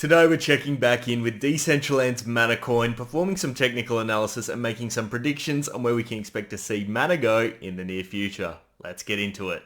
Today we're checking back in with Decentraland's Mana coin, performing some technical analysis and making some predictions on where we can expect to see Mana go in the near future. Let's get into it.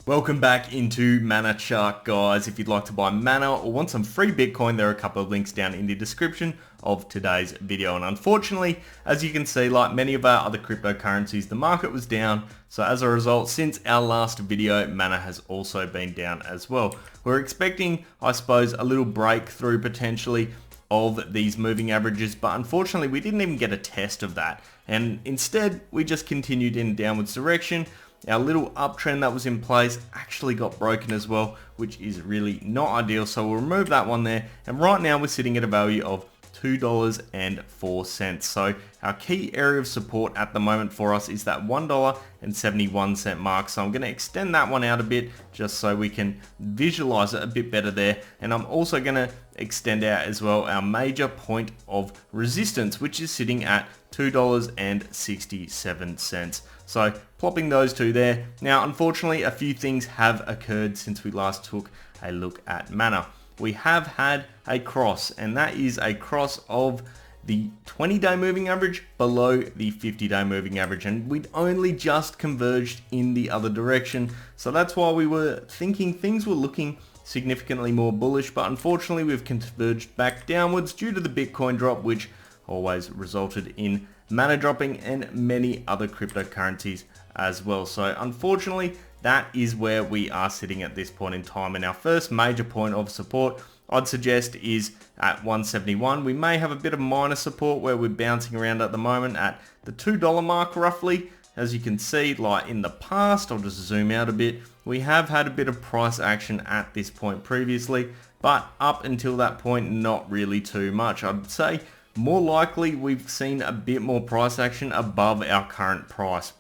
Welcome back into Mana Chart, guys. If you'd like to buy Mana or want some free Bitcoin, there are a couple of links down in the description of today's video. And unfortunately, as you can see, like many of our other cryptocurrencies, the market was down. So as a result, since our last video, Mana has also been down as well. We're expecting, I suppose, a little breakthrough potentially of these moving averages, but unfortunately we didn't even get a test of that. And instead, we just continued in downwards direction. Our little uptrend that was in place actually got broken as well, which is really not ideal. So we'll remove that one there. And right now we're sitting at a value of $2.04. So our key area of support at the moment for us is that $1.71 mark. So I'm going to extend that one out a bit just so we can visualize it a bit better there. And I'm also going to extend out as well our major point of resistance, which is sitting at $2.67. So plopping those two there. Now, unfortunately, a few things have occurred since we last took a look at Mana. We have had a cross, and that is a cross of the 20-day moving average below the 50-day moving average, and we'd only just converged in the other direction. So that's why we were thinking things were looking significantly more bullish, but unfortunately we've converged back downwards due to the Bitcoin drop, which always resulted in Mana dropping and many other cryptocurrencies as well. So unfortunately, that is where we are sitting at this point in time. And our first major point of support, I'd suggest, is at 171. We may have a bit of minor support where we're bouncing around at the moment at the $2 mark roughly. As you can see, like in the past, I'll just zoom out a bit, we have had a bit of price action at this point previously, but up until that point, not really too much. I'd say more likely we've seen a bit more price action above our current price.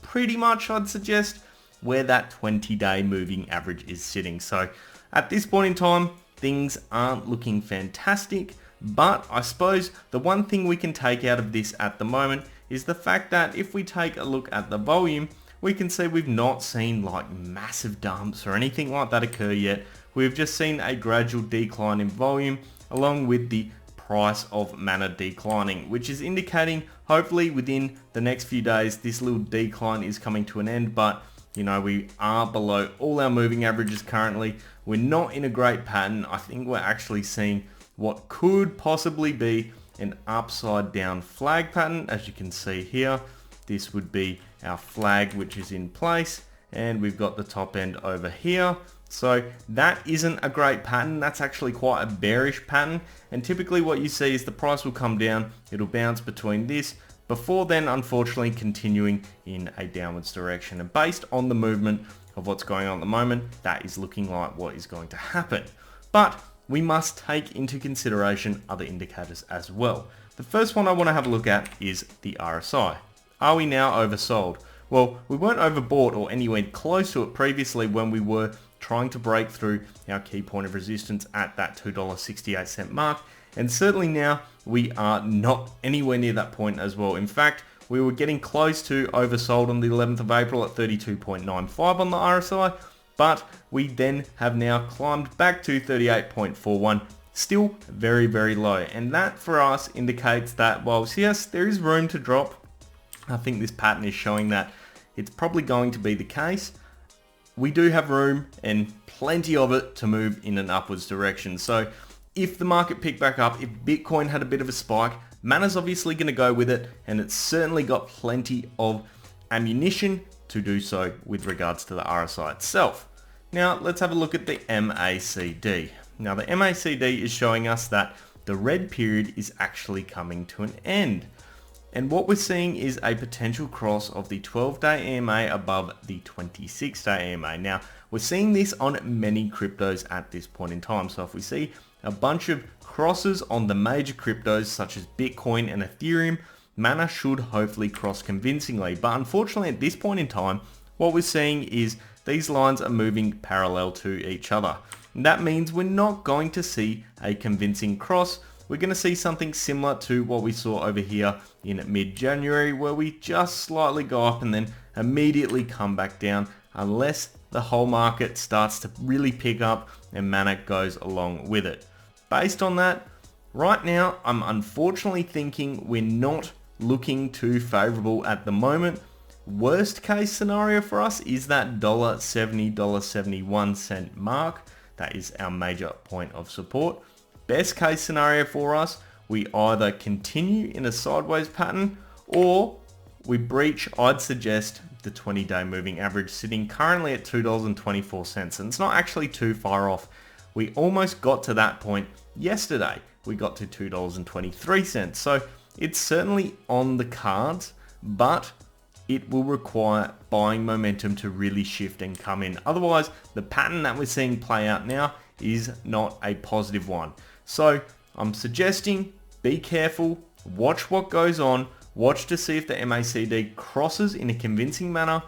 Pretty much, I'd suggest, where that 20-day moving average is sitting. So at this point in time, things aren't looking fantastic, but I suppose the one thing we can take out of this at the moment is the fact that if we take a look at the volume, we can see we've not seen like massive dumps or anything like that occur yet. We've just seen a gradual decline in volume along with the price of Mana declining, which is indicating hopefully within the next few days this little decline is coming to an end. But you know, we are below all our moving averages currently. We're not in a great pattern. I think we're actually seeing what could possibly be an upside down flag pattern. As you can see here, this would be our flag which is in place, and we've got the top end over here. So that isn't a great pattern. That's actually quite a bearish pattern, and typically what you see is the price will come down, it'll bounce between this, before then unfortunately continuing in a downwards direction. And based on the movement of what's going on at the moment, that is looking like what is going to happen. But we must take into consideration other indicators as well. The first one I want to have a look at is the RSI. Are we now oversold? Well, we weren't overbought or anywhere close to it previously when we were trying to break through our key point of resistance at that $2.68 mark. And certainly now we are not anywhere near that point as well. In fact, we were getting close to oversold on the 11th of April at 32.95 on the RSI, but we then have now climbed back to 38.41, still very, very low. And that for us indicates that whilst yes, there is room to drop, I think this pattern is showing that it's probably going to be the case. We do have room and plenty of it to move in an upwards direction. So if the market picked back up, if Bitcoin had a bit of a spike, Mana's obviously going to go with it, and it's certainly got plenty of ammunition to do so with regards to the RSI itself. Now let's have a look at the MACD. Now the MACD is showing us that the red period is actually coming to an end. And what we're seeing is a potential cross of the 12-day EMA above the 26-day EMA. Now, we're seeing this on many cryptos at this point in time. So if we see a bunch of crosses on the major cryptos such as Bitcoin and Ethereum, Mana should hopefully cross convincingly. But unfortunately at this point in time, what we're seeing is these lines are moving parallel to each other. And that means we're not going to see a convincing cross we're going to see something similar to what we saw over here in mid-January, where we just slightly go up and then immediately come back down, unless the whole market starts to really pick up and mana goes along with it. Based on that, right now I'm unfortunately thinking we're not looking too favorable at the moment. Worst case scenario for us is that $1.70, $1.71 mark. That is our major point of support. Best case scenario for us, we either continue in a sideways pattern or we breach, I'd suggest, the 20-day moving average, sitting currently at $2.24, and it's not actually too far off. We almost got to that point yesterday. We got to $2.23, so it's certainly on the cards, but it will require buying momentum to really shift and come in. Otherwise, the pattern that we're seeing play out now is not a positive one. So I'm suggesting be careful, watch what goes on, watch to see if the MACD crosses in a convincing manner.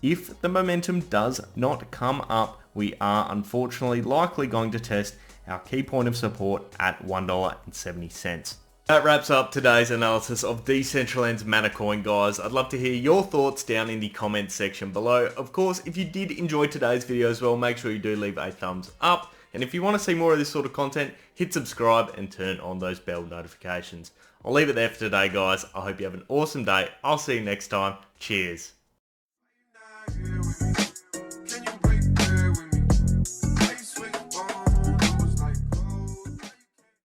If the momentum does not come up, we are unfortunately likely going to test our key point of support at $1.70. That wraps up today's analysis of Decentraland's Mana Coin, guys. I'd love to hear your thoughts down in the comments section below. Of course, if you did enjoy today's video as well, make sure you do leave a thumbs up. And if you want to see more of this sort of content, hit subscribe and turn on those bell notifications. I'll leave it there for today, guys. I hope you have an awesome day. I'll see you next time. Cheers.